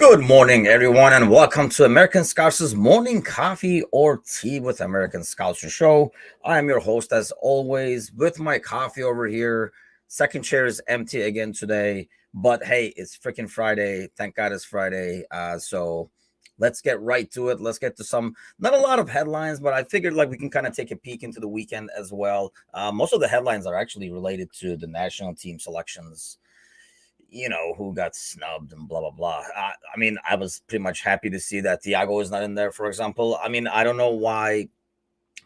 Good morning, everyone, and welcome to American Scouser's Morning Coffee or Tea with American Scouser show. I am your host, as always, with my coffee over here. Second chair is empty again today, but hey, it's freaking Friday. Thank God it's Friday. So let's get right to it. Let's get to not a lot of headlines, but I figured like we can kind of take a peek into the weekend as well. Most of the headlines are actually related to the national team selections, who got snubbed and blah, blah, blah. I mean, I was pretty much happy to see that Thiago is not in there, for example. I mean, I don't know why.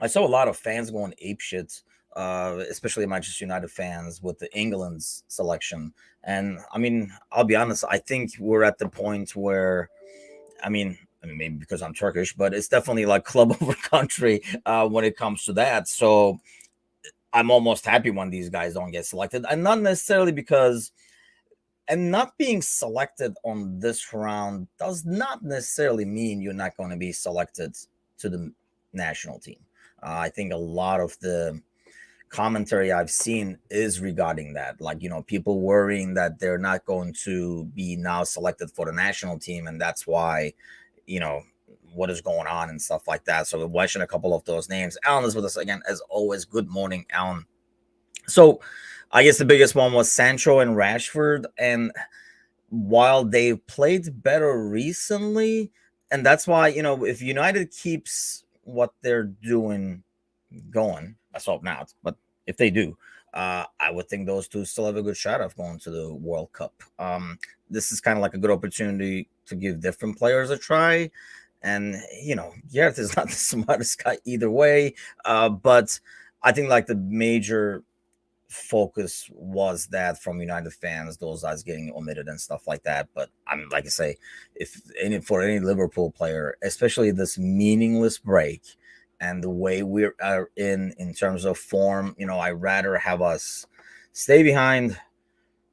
I saw a lot of fans going apeshit, especially Manchester United fans with the England's selection. And I mean, I'll be honest, I think we're at the point where, I mean, maybe because I'm Turkish, but it's definitely like club over country when it comes to that. So I'm almost happy when these guys don't get selected. And not necessarily because and not being selected on this round does not necessarily mean you're not going to be selected to the national team. I think a lot of the commentary I've seen is regarding that. Like, people worrying that they're not going to be now selected for the national team. And that's why, you know, what is going on and stuff like that. So we're watching a couple of those names. Alan is with us again, as always. Good morning, Alan. So I guess the biggest one was Sancho and Rashford. And while they played better recently, and that's why, if United keeps what they're doing going, let's hope not, but if they do, I would think those two still have a good shot of going to the World Cup. This is kind of like a good opportunity to give different players a try. And, Gareth is not the smartest guy either way. But I think like the major focus was that from United fans, those guys getting omitted and stuff like that. But I'm like I say, if any Liverpool player, especially this meaningless break and the way we are in terms of form, I'd rather have us stay behind,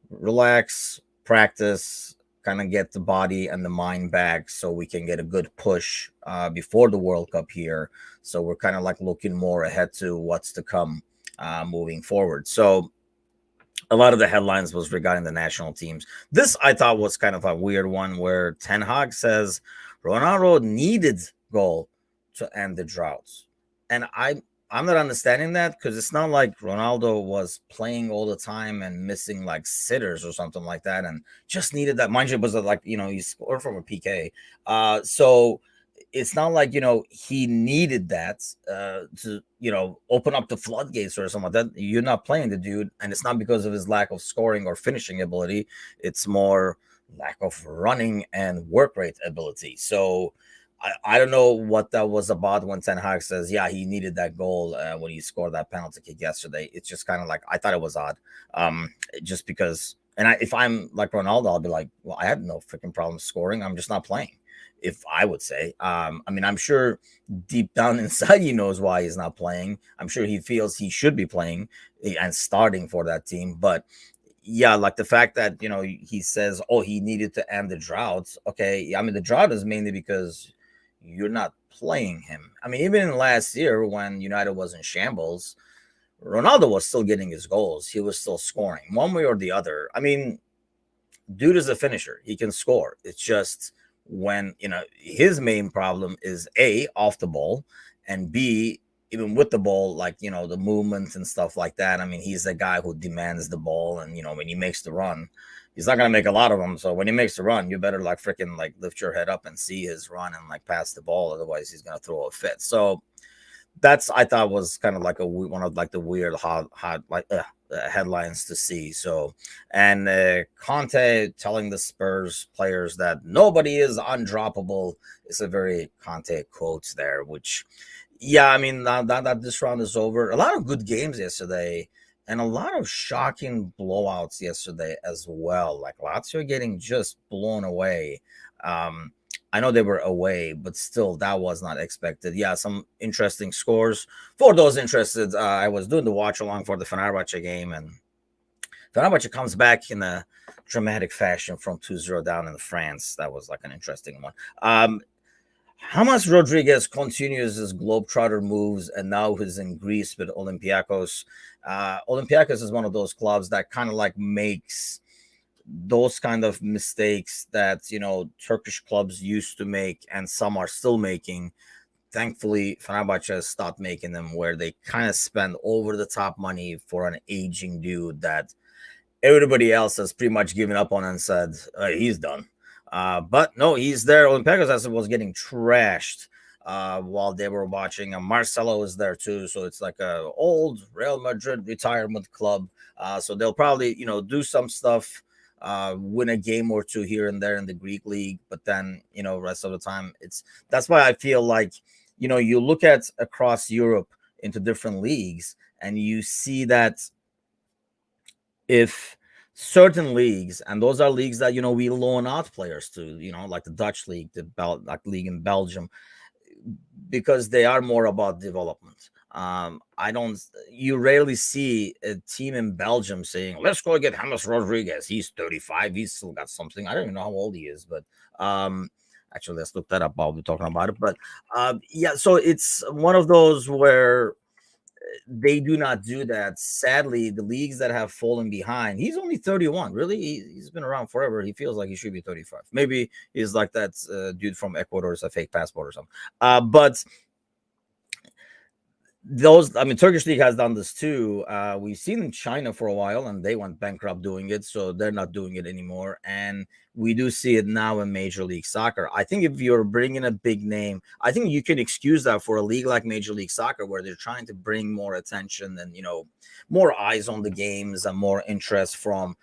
relax, practice, kind of get the body and the mind back so we can get a good push before the World Cup here. So we're kind of like looking more ahead to what's to come moving forward. So a lot of the headlines was regarding the national teams. This I thought was kind of a weird one where Ten Hag says Ronaldo needed goal to end the droughts. And I'm not understanding that, because it's not like Ronaldo was playing all the time and missing like sitters or something like that and just needed that. Mind you, it was like, he scored from a PK. So it's not like, he needed that to, open up the floodgates or something like that. You're not playing the dude, and it's not because of his lack of scoring or finishing ability. It's more lack of running and work rate ability. So I don't know what that was about when Ten Hag says, yeah, he needed that goal when he scored that penalty kick yesterday. It's just kind of like, I thought it was odd, just because. And if I'm like Ronaldo, I'll be like, well, I had no freaking problem scoring. I'm just not playing. If I would say, I'm sure deep down inside he knows why he's not playing. I'm sure he feels he should be playing and starting for that team. But yeah, like the fact that, he says, oh, he needed to end the drought. Okay. I mean, the drought is mainly because you're not playing him. I mean, even in last year when United was in shambles, Ronaldo was still getting his goals. He was still scoring one way or the other. I mean, dude is a finisher. He can score. It's just when, his main problem is A, off the ball, and B, even with the ball, like, the movement and stuff like that. I mean, he's the guy who demands the ball. And, when he makes the run, he's not going to make a lot of them. So when he makes the run, you better like freaking like lift your head up and see his run and like pass the ball. Otherwise, he's going to throw a fit. So that's, I thought, was kind of like one of like the weird hot headlines to see. So, and Conte telling the Spurs players that nobody is undroppable is a very Conte quotes there, which, yeah, I mean, now that this round is over, a lot of good games yesterday and a lot of shocking blowouts yesterday as well. Like Lazio getting just blown away. I know they were away, but still, that was not expected. Yeah, some interesting scores. For those interested, I was doing the watch along for the Fenerbahce game, and Fenerbahce comes back in a dramatic fashion from 2-0 down in France. That was like an interesting one. James Rodriguez continues his globetrotter moves, and now he's in Greece with Olympiacos. Olympiacos is one of those clubs that kind of like makes those kind of mistakes that Turkish clubs used to make and some are still making. Thankfully, Fenerbahce has stopped making them, where they kind of spend over the top money for an aging dude that everybody else has pretty much given up on and said he's done. But no, he's there. Olympiacos was getting trashed while they were watching. Marcelo is there too, so it's like a old Real Madrid retirement club. So they'll probably do some stuff, win a game or two here and there in the Greek league, but then rest of the time that's why I feel like you look at across Europe into different leagues and you see that if certain leagues, and those are leagues that we loan out players to, like the Dutch league, like league in Belgium, because they are more about development. You rarely see a team in Belgium saying, let's go get James Rodriguez. He's 35. He's still got something. I don't even know how old he is, but actually, let's look that up while we're talking about it. But yeah, so it's one of those where they do not do that. Sadly, the leagues that have fallen behind, he's only 31. Really? He's been around forever. He feels like he should be 35. Maybe he's like that dude from Ecuador, is a fake passport or something. But Turkish league has done this too. We've seen in China for a while, and they went bankrupt doing it, so they're not doing it anymore. And we do see it now in Major League Soccer. I think if you're bringing a big name, I think you can excuse that for a league like Major League Soccer, where they're trying to bring more attention and more eyes on the games and more interest from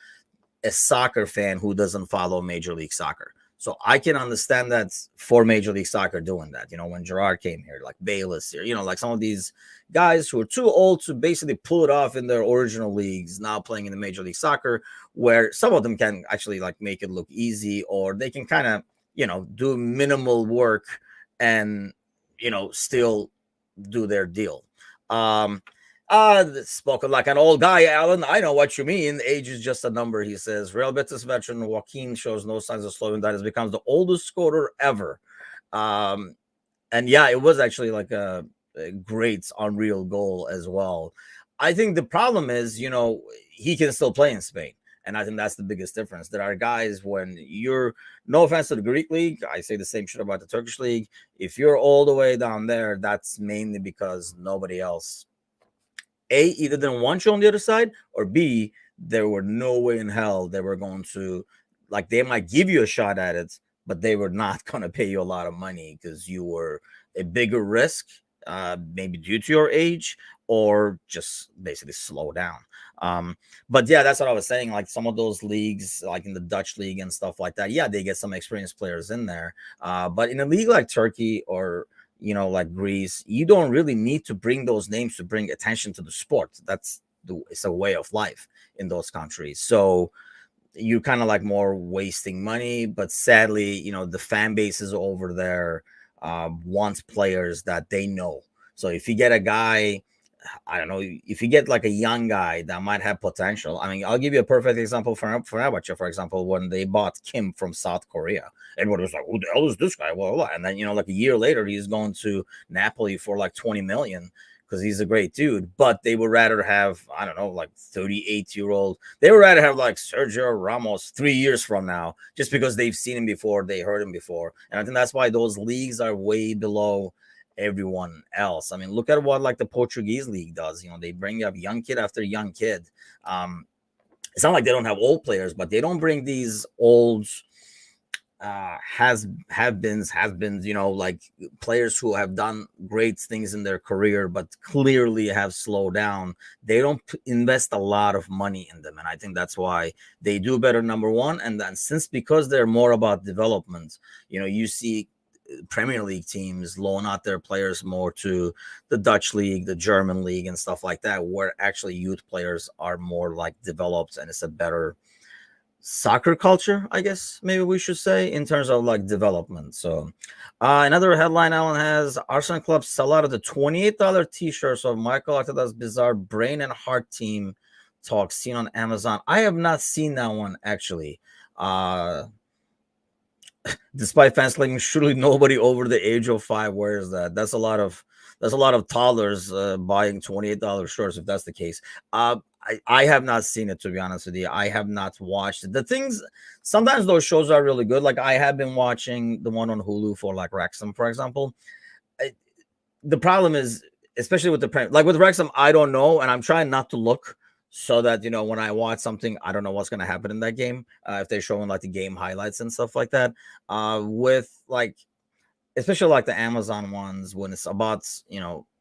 a soccer fan who doesn't follow Major League Soccer. So I can understand that for Major League Soccer doing that. When Gerard came here, like Bayless here, like some of these guys who are too old to basically pull it off in their original leagues, now playing in the Major League Soccer, where some of them can actually like make it look easy, or they can kind of, do minimal work and, still do their deal. Spoken like an old guy, Alan. I know what you mean. Age is just a number, he says. Real Betis veteran Joaquin shows no signs of slowing down. Has become the oldest scorer ever. And yeah, it was actually like a great, unreal goal as well. I think the problem is, he can still play in Spain. And I think that's the biggest difference. There are guys, when you're, no offense to the Greek league, I say the same shit about the Turkish league. If you're all the way down there, that's mainly because nobody else either didn't want you on the other side, or B, there were no way in hell they were going to, like, they might give you a shot at it, but they were not going to pay you a lot of money because you were a bigger risk, maybe due to your age, or just basically slow down. But yeah, that's what I was saying. Like some of those leagues, like in the Dutch league and stuff like that, yeah, they get some experienced players in there. But in a league like Turkey or like Greece, you don't really need to bring those names to bring attention to the sport. It's a way of life in those countries. So you're kind of like more wasting money. But sadly, the fan bases over there want players that they know. So if you get a guy, I don't know, if you get like a young guy that might have potential. I mean, I'll give you a perfect example for Fenerbahce, for example, when they bought Kim from South Korea. Everybody was like, who the hell is this guy? Well, and then, like a year later, he's going to Napoli for like 20 million because he's a great dude. But they would rather have, I don't know, like 38-year-old. They would rather have like Sergio Ramos 3 years from now, just because they've seen him before, they heard him before. And I think that's why those leagues are way below everyone else. I mean, look at what like the Portuguese league does. They bring up young kid after young kid. It's not like they don't have old players, but they don't bring these old has-beens, like players who have done great things in their career but clearly have slowed down. They don't invest a lot of money in them, and I think that's why they do better, number one. And then because they're more about development, you see Premier League teams loan out their players more to the Dutch league, the German league, and stuff like that, where actually youth players are more like developed, and it's a better soccer culture, I guess maybe we should say, in terms of like development. So another headline Alan has: Arsenal clubs sell out of the $28 t-shirts of Michael Arteta's bizarre brain and heart team talk seen on Amazon. I have not seen that one actually. Despite fans claiming surely nobody over the age of 5 wears that. That's a lot of toddlers buying $28 shirts, if that's the case. I have not seen it, to be honest with you. I have not watched it. The things sometimes those shows are really good. Like I have been watching the one on Hulu for like Wrexham, for example. I, the problem is, especially with like with Wrexham, I don't know, and I'm trying not to look so that when I watch something, I don't know what's going to happen in that game. If they're showing like the game highlights and stuff like that, with like especially like the Amazon ones when it's about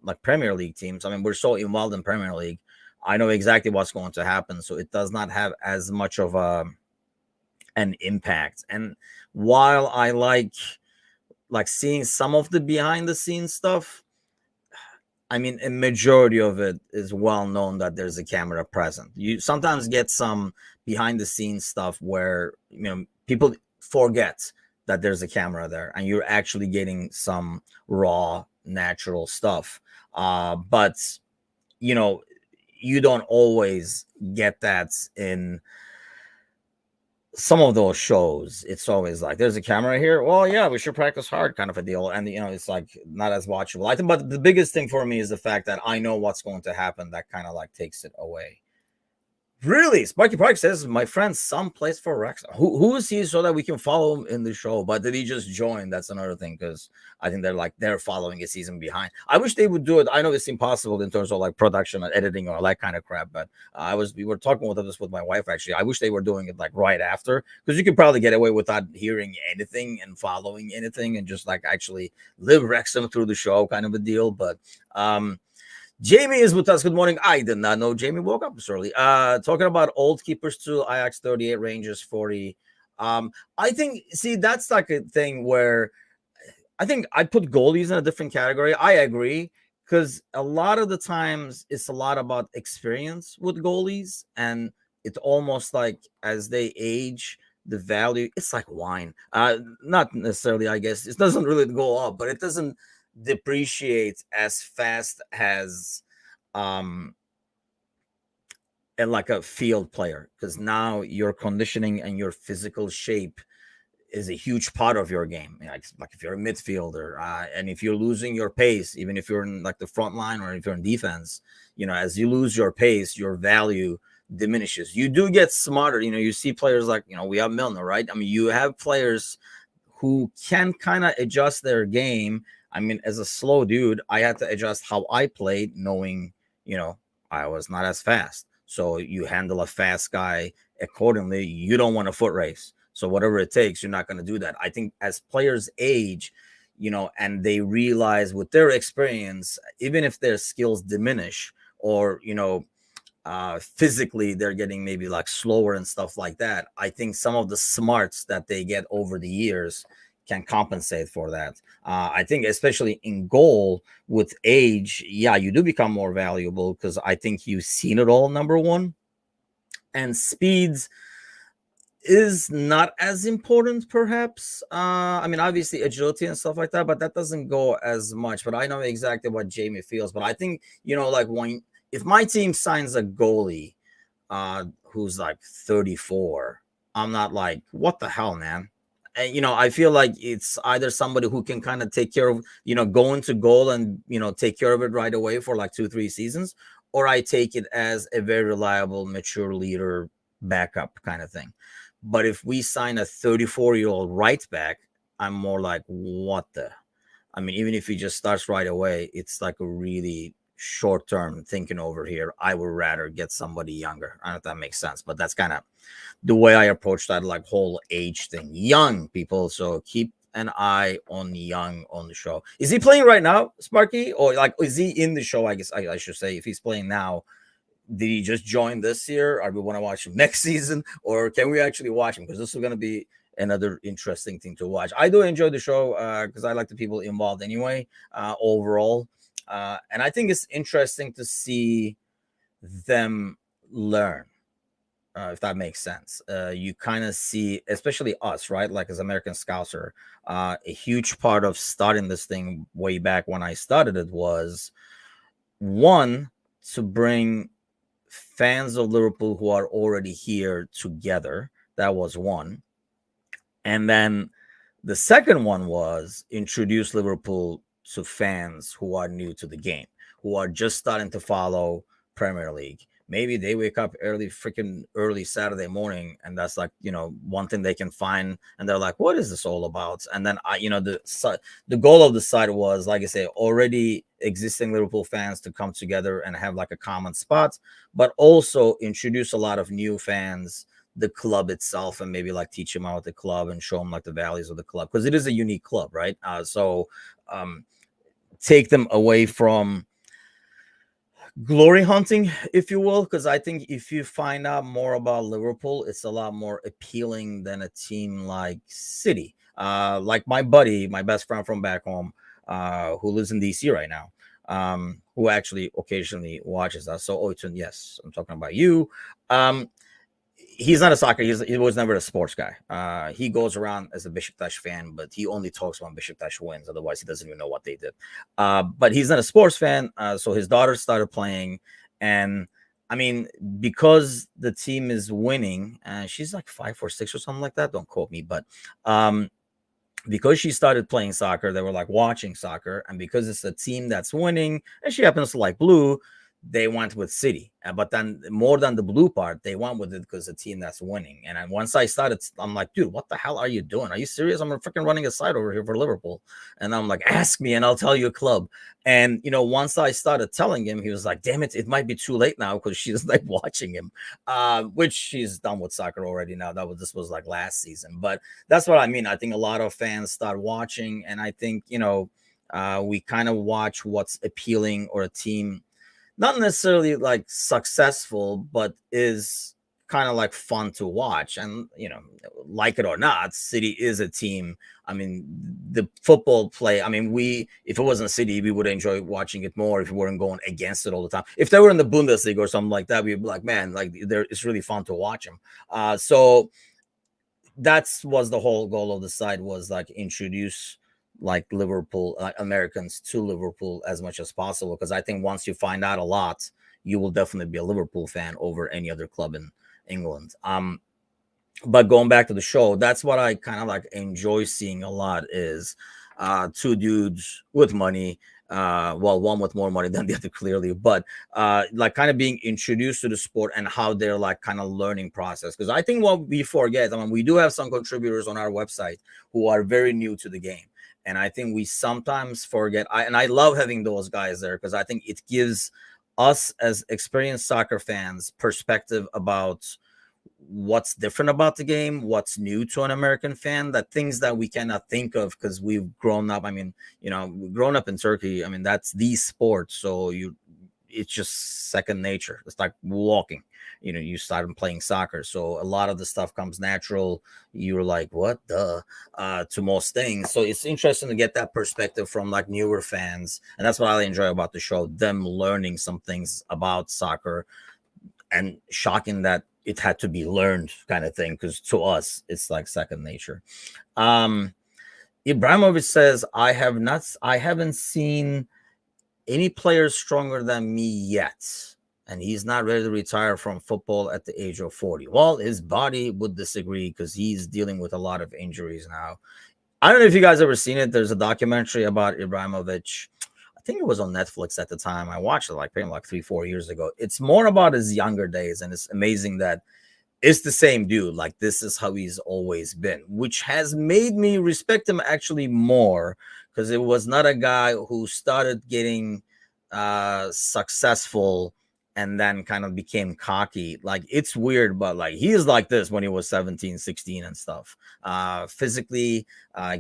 like Premier League teams. I mean, we're so involved in Premier League. I know exactly what's going to happen, so it does not have as much of an impact. And while I like seeing some of the behind the scenes stuff, I mean, a majority of it is well known that there's a camera present. You sometimes get some behind the scenes stuff where people forget that there's a camera there, and you're actually getting some raw, natural stuff. But you don't always get that in some of those shows. It's always like there's a camera here, well, yeah, we should practice hard, kind of a deal. And it's like not as watchable, I think. But the biggest thing for me is the fact that I know what's going to happen. That kind of like takes it away. Really, Sparky Park says my friend's son plays for Rex. Who is he, so that we can follow him in the show? But did he just join? That's another thing, because I think they're following a season behind. I wish they would do it. I know it's impossible in terms of like production and editing or that kind of crap. But we were talking about this with my wife actually. I wish they were doing it like right after, because you could probably get away without hearing anything and following anything and just like actually live Wrexham through the show, kind of a deal. But Jamie is with us. Good morning. I did not know Jamie woke up this early. Talking about old keepers too. Ajax 38, Rangers 40. I think, see, that's like a thing where I think I put goalies in a different category. I agree, because a lot of the times it's a lot about experience with goalies, and it's almost like as they age, the value, it's like wine. Not necessarily, I guess. It doesn't really go up, but it doesn't depreciate as fast as and like a field player, because now your conditioning and your physical shape is a huge part of your game. Like if you're a midfielder, and if you're losing your pace, even if you're in like the front line or if you're in defense, as you lose your pace, your value diminishes. You do get smarter. You see players like we have Milner, right? I mean, you have players who can kind of adjust their game. I mean, as a slow dude, I had to adjust how I played, knowing, I was not as fast. So you handle a fast guy accordingly. You don't want a foot race. So whatever it takes, you're not going to do that. I think as players age, and they realize with their experience, even if their skills diminish or, physically they're getting maybe like slower and stuff like that, I think some of the smarts that they get over the years can compensate for that. I think especially in goal with age, yeah, you do become more valuable, because I think you've seen it all, number one. And speeds is not as important, perhaps. I mean, obviously agility and stuff like that, but that doesn't go as much. But I know exactly what Jamie feels. But I think, like if my team signs a goalie who's like 34, I'm not like, what the hell, man? And, I feel like it's either somebody who can kind of take care of, go into goal and, take care of it right away for like 2-3 seasons, or I take it as a very reliable, mature leader backup kind of thing. But if we sign a 34-year-old right back, I'm more like, what the? I mean, even if he just starts right away, it's like a really short-term thinking over here. I would rather get somebody younger. I don't know if that makes sense, but that's kind of the way I approach that like whole age thing. Young people, so keep an eye on young on the show. Is he playing right now, Sparky? Or like, is he in the show? I guess I should say, if he's playing now, did he just join this year? Or we want to watch him next season? Or can we actually watch him? Because this is going to be another interesting thing to watch. I do enjoy the show because I like the people involved anyway, overall. And I think it's interesting to see them learn, if that makes sense. You kind of see, especially us, right? Like as American Scouser, a huge part of starting this thing way back when I started it was, one, to bring fans of Liverpool who are already here together. That was one. And then the second one was introduce Liverpool to fans who are new to the game, who are just starting to follow Premier League. maybe they wake up freaking early Saturday morning, and that's like, one thing they can find, and they're like, what is this all about? And then the goal of the site was, like I say, already existing Liverpool fans to come together and have like a common spot, but also introduce a lot of new fans, the club itself, and maybe like teach them about the club and show them like the values of the club, because it is a unique club, right? So take them away from glory hunting, if you will, because I think if you find out more about Liverpool, it's a lot more appealing than a team like City. Like my buddy, my best friend from back home, who lives in DC right now, who actually occasionally watches us. So, Oytun, yes, I'm talking about you. He's not a soccer. He was never a sports guy. He goes around as a Besiktas fan, but he only talks when Besiktas wins. Otherwise, he doesn't even know what they did. But he's not a sports fan. So his daughter started playing, and I mean, because the team is winning, she's like 5 or 6 or something like that. Don't quote me, but because she started playing soccer, they were like watching soccer, and because it's a team that's winning, and she happens to like blue, they went with City. But then more than the blue part, they went with it because the team that's winning. And then once I started, I'm like, dude, what the hell are you doing? Are you serious? I'm freaking running a site over here for Liverpool. And I'm like, ask me and I'll tell you a club. And, once I started telling him, he was like, damn it, it might be too late now, because she's like watching him, which she's done with soccer already now. This was like last season. But that's what I mean. I think a lot of fans start watching. And I think, we kind of watch what's appealing, or a team not necessarily like successful, but is kind of like fun to watch. And, like it or not, City is a team. I mean, the football play, I mean, if it wasn't City, we would enjoy watching it more if we weren't going against it all the time. If they were in the Bundesliga or something like that, we'd be like, man, like it's really fun to watch them. So was the whole goal of the site, was like introduce like Liverpool, Americans to Liverpool as much as possible. Because I think once you find out a lot, you will definitely be a Liverpool fan over any other club in England. But going back to the show, that's what I kind of like enjoy seeing a lot, is two dudes with money. Well, one with more money than the other, clearly, but like kind of being introduced to the sport and how they're like kind of learning process. Because I think what we forget, I mean, we do have some contributors on our website who are very new to the game. And I think we sometimes forget, and I love having those guys there, because I think it gives us as experienced soccer fans perspective about what's different about the game, what's new to an American fan, that things that we cannot think of because we've grown up. I mean, we've grown up in Turkey. I mean, that's the sport. So it's just second nature. It's like walking. You started playing soccer, so a lot of the stuff comes natural. You're like, what the to most things. So it's interesting to get that perspective from like newer fans, and that's what I enjoy about the show, them learning some things about soccer, and shocking that it had to be learned, kind of thing, because to us it's like second nature. Ibrahimovic says, I haven't seen any players stronger than me yet, and he's not ready to retire from football at the age of 40. Well, his body would disagree, because he's dealing with a lot of injuries now. I don't know if you guys ever seen it. There's a documentary about Ibrahimovic. I think it was on Netflix at the time. I watched it like 3-4 years ago. It's more about his younger days, and it's amazing that it's the same dude. Like, this is how he's always been, which has made me respect him actually more, because it was not a guy who started getting successful and then kind of became cocky. Like, it's weird, but like, he is like this when he was 17, 16 and stuff. Physically,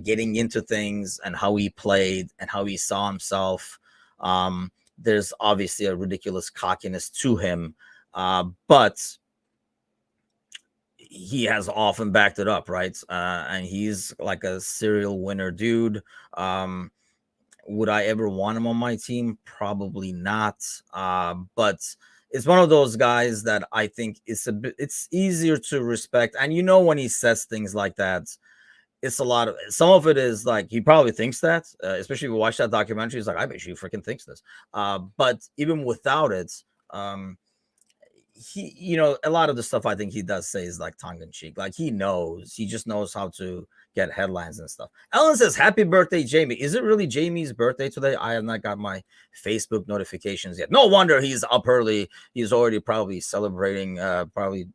getting into things, and how he played and how he saw himself. There's obviously a ridiculous cockiness to him, but he has often backed it up, right? And he's like a serial winner dude. Would I ever want him on my team? Probably not. But it's one of those guys that I think it's easier to respect. And when he says things like that, it's some of it is like, he probably thinks that, especially if you watch that documentary, he's like, I bet you freaking thinks this. But even without it, he, a lot of the stuff I think he does say is like tongue in cheek. Like, he just knows how to get headlines and stuff. Ellen says, "Happy birthday, Jamie." Is it really Jamie's birthday today? I have not got my Facebook notifications yet. No wonder he's up early. He's already probably celebrating, probably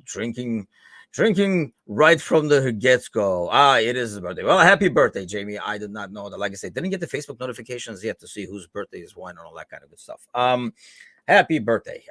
drinking right from the get-go. It is his birthday. Well, happy birthday, Jamie. I did not know that. Like I said, didn't get the Facebook notifications yet to see whose birthday is when and all that kind of good stuff. Happy birthday.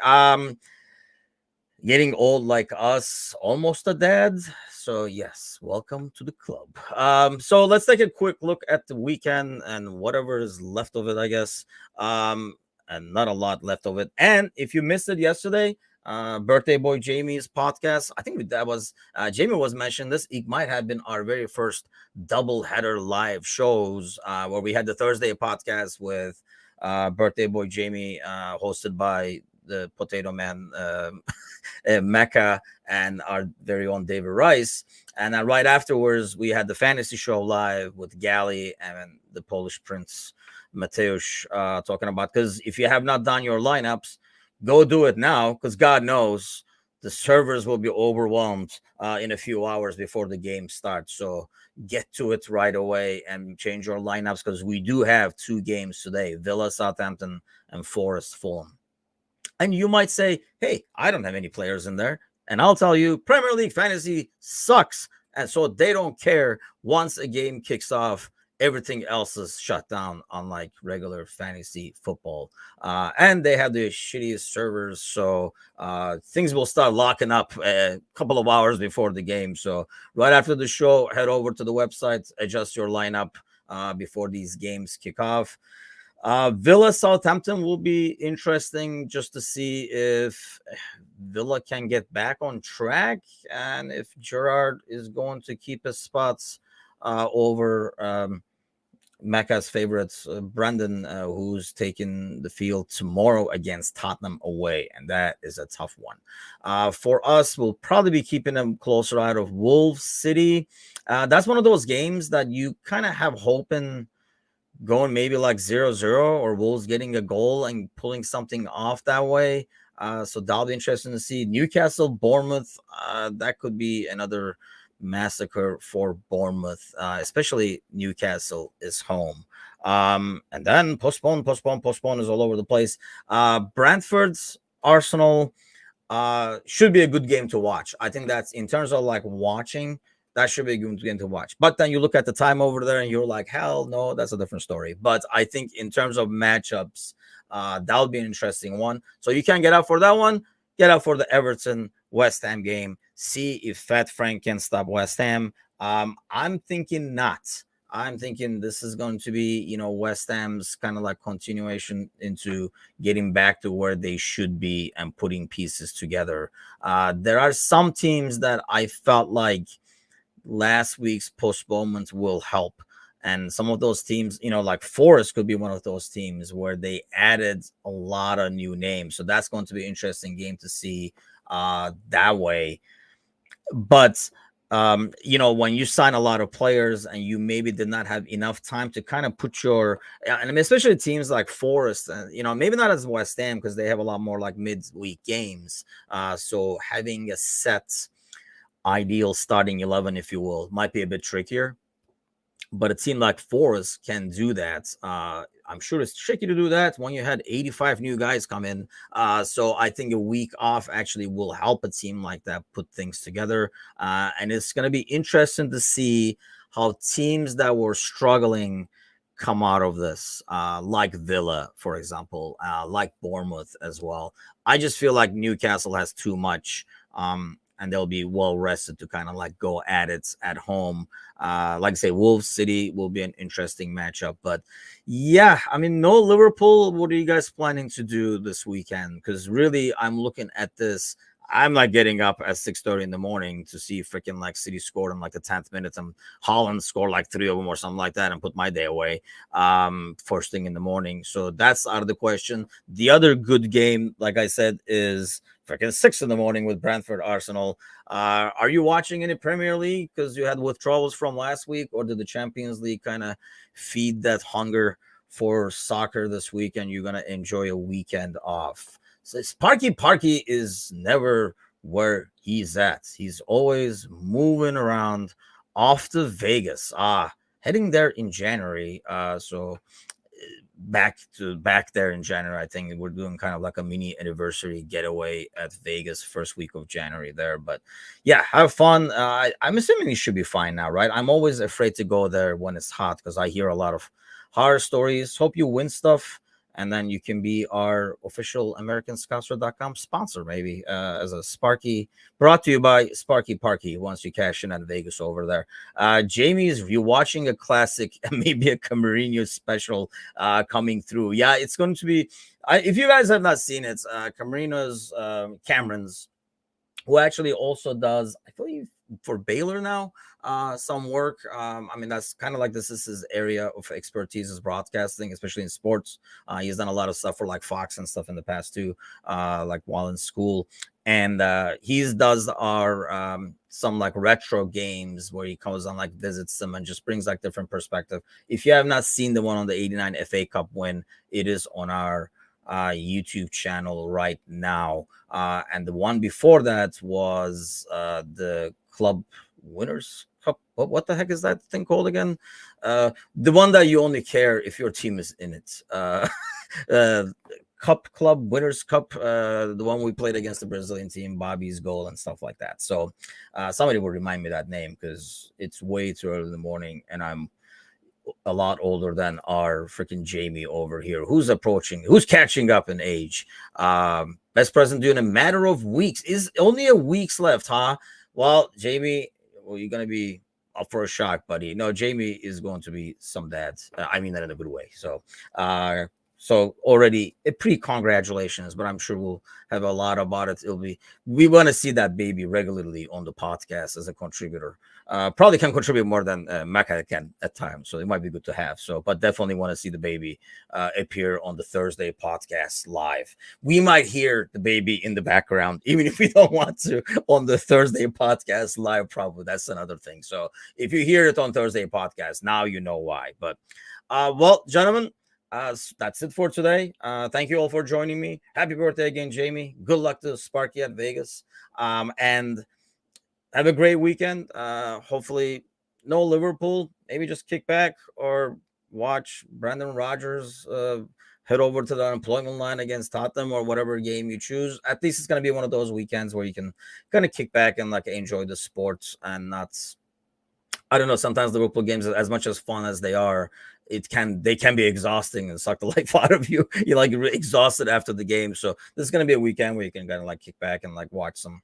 Getting old like us, almost a dad. So yes, welcome to the club. So let's take a quick look at the weekend and whatever is left of it, I guess. And not a lot left of it. And if you missed it yesterday, birthday boy Jamie's podcast, I think that was Jamie was mentioned this. It might have been our very first double header live shows, where we had the Thursday podcast with birthday boy Jamie, hosted by the Potato Man, Mecca, and our very own David Rice. And right afterwards, we had the fantasy show live with Gally and the Polish Prince Mateusz, talking about, because if you have not done your lineups, go do it now, because God knows the servers will be overwhelmed in a few hours before the game starts. So get to it right away and change your lineups, because we do have 2 games today: Villa, Southampton, and Forest, Fulham. And you might say, hey, I don't have any players in there. And I'll tell you, Premier League fantasy sucks. And so they don't care. Once a game kicks off, everything else is shut down, unlike regular fantasy football. And they have the shittiest servers. So things will start locking up a couple of hours before the game. So right after the show, head over to the website, adjust your lineup before these games kick off. Villa Southampton will be interesting, just to see if Villa can get back on track and if Gerrard is going to keep his spots over Mecca's favorites, Brandon, who's taking the field tomorrow against Tottenham away, and that is a tough one. For us, we'll probably be keeping them closer out of Wolves City. That's one of those games that you kind of have hope in going maybe like 0-0, or Wolves getting a goal and pulling something off that way. So that'll be interesting to see. Newcastle, Bournemouth, that could be another massacre for Bournemouth, especially Newcastle is home. And then postpone is all over the place. Brentford's Arsenal should be a good game to watch. I think that's, in terms of like watching, that should be a good game to watch. But then you look at the time over there and you're like, hell no, that's a different story. But I think in terms of matchups, that'll be an interesting one. So you can get out for that one. Get out for the Everton West Ham game. See if Fat Frank can stop West Ham. I'm thinking not. I'm thinking this is going to be, West Ham's kind of like continuation into getting back to where they should be and putting pieces together. There are some teams that I felt like last week's postponement will help. And some of those teams, like Forest could be one of those teams where they added a lot of new names. So that's going to be an interesting game to see that way. But, when you sign a lot of players and you maybe did not have enough time to kind of put your, and I mean, especially teams like Forest, maybe not as West Ham, because they have a lot more like midweek games. So having a set ideal starting 11, if you will, might be a bit trickier. But it seemed like Forest can do that. I'm sure it's tricky to do that when you had 85 new guys come in. So I think a week off actually will help a team like that put things together. And it's going to be interesting to see how teams that were struggling come out of this, like Villa, for example, like Bournemouth as well. I just feel like Newcastle has too much. And they'll be well rested to kind of like go at it at home. Like I say, Wolves City will be an interesting matchup. But yeah, I mean, no Liverpool. What are you guys planning to do this weekend? Because really, I'm looking at this. I'm like getting up at 6:30 in the morning to see freaking like City scored in like the 10th minute, and Holland scored like 3 of them or something like that, and put my day away first thing in the morning. So that's out of the question. The other good game, like I said, is freaking 6 in the morning with Brentford Arsenal. Are you watching any Premier League because you had withdrawals from last week, or did the Champions League kind of feed that hunger for soccer this week and you're going to enjoy a weekend off? So Sparky is never where he's at. He's always moving around off to Vegas. Heading there in January. So back there in January. I think we're doing kind of like a mini anniversary getaway at Vegas first week of January there. But yeah, have fun. I'm assuming it should be fine now, right? I'm always afraid to go there when it's hot because I hear a lot of horror stories. Hope you win stuff. And then you can be our official AmericanScouser.com sponsor, maybe as a Sparky, brought to you by Sparky Parky once you cash in at Vegas over there. Jamie's review, watching a classic and maybe a Camarino special coming through. Yeah, it's going to be, if you guys have not seen it, Camarino's, Cameron's, who actually also does, I believe, for Baylor now, some work. I mean, that's kind of like this is his area of expertise is broadcasting, especially in sports. He's done a lot of stuff for like Fox and stuff in the past too, like while in school. And he does our some like retro games where he comes on, like visits them and just brings like different perspective. If you have not seen the one on the 89 FA Cup win, it is on our YouTube channel right now. And the one before that was the Club Winners Cup. What the heck is that thing called again? The one that you only care if your team is in it. Club Winners Cup, the one we played against the Brazilian team, Bobby's goal and stuff like that. So somebody will remind me that name because it's way too early in the morning and I'm a lot older than our freaking Jamie over here, who's catching up in age. Best present due in a matter of weeks. Is only a week's left, huh? Well, Jamie, you're gonna be up for a shock, buddy. No, Jamie is going to be some dad. I mean that in a good way. So already a pre-congratulations, but I'm sure we'll have a lot about it. We want to see that baby regularly on the podcast as a contributor. Probably can contribute more than Mecca can at times, so it might be good to have. So, but definitely want to see the baby appear on the Thursday podcast live. We might hear the baby in the background, even if we don't want to on the Thursday podcast live. Probably that's another thing. So if you hear it on Thursday podcast, now you know why. But well, gentlemen. That's it for today. Thank you all for joining me. Happy birthday again, Jamie. Good luck to Sparky at Vegas. And have a great weekend. Hopefully, no Liverpool. Maybe just kick back or watch Brendan Rodgers head over to the unemployment line against Tottenham or whatever game you choose. At least it's going to be one of those weekends where you can kind of kick back and like enjoy the sports and not. I don't know. Sometimes the Liverpool games, as much as fun as they are, they can be exhausting and suck the life out of you. You're like exhausted after the game. So this is gonna be a weekend where you can kind of like kick back and like watch some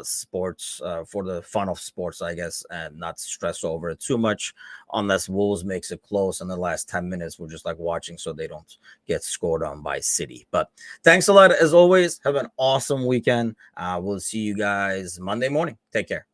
sports for the fun of sports, I guess, and not stress over it too much. Unless Wolves makes it close in the last 10 minutes, we're just like watching so they don't get scored on by City. But thanks a lot as always. Have an awesome weekend. We'll see you guys Monday morning. Take care.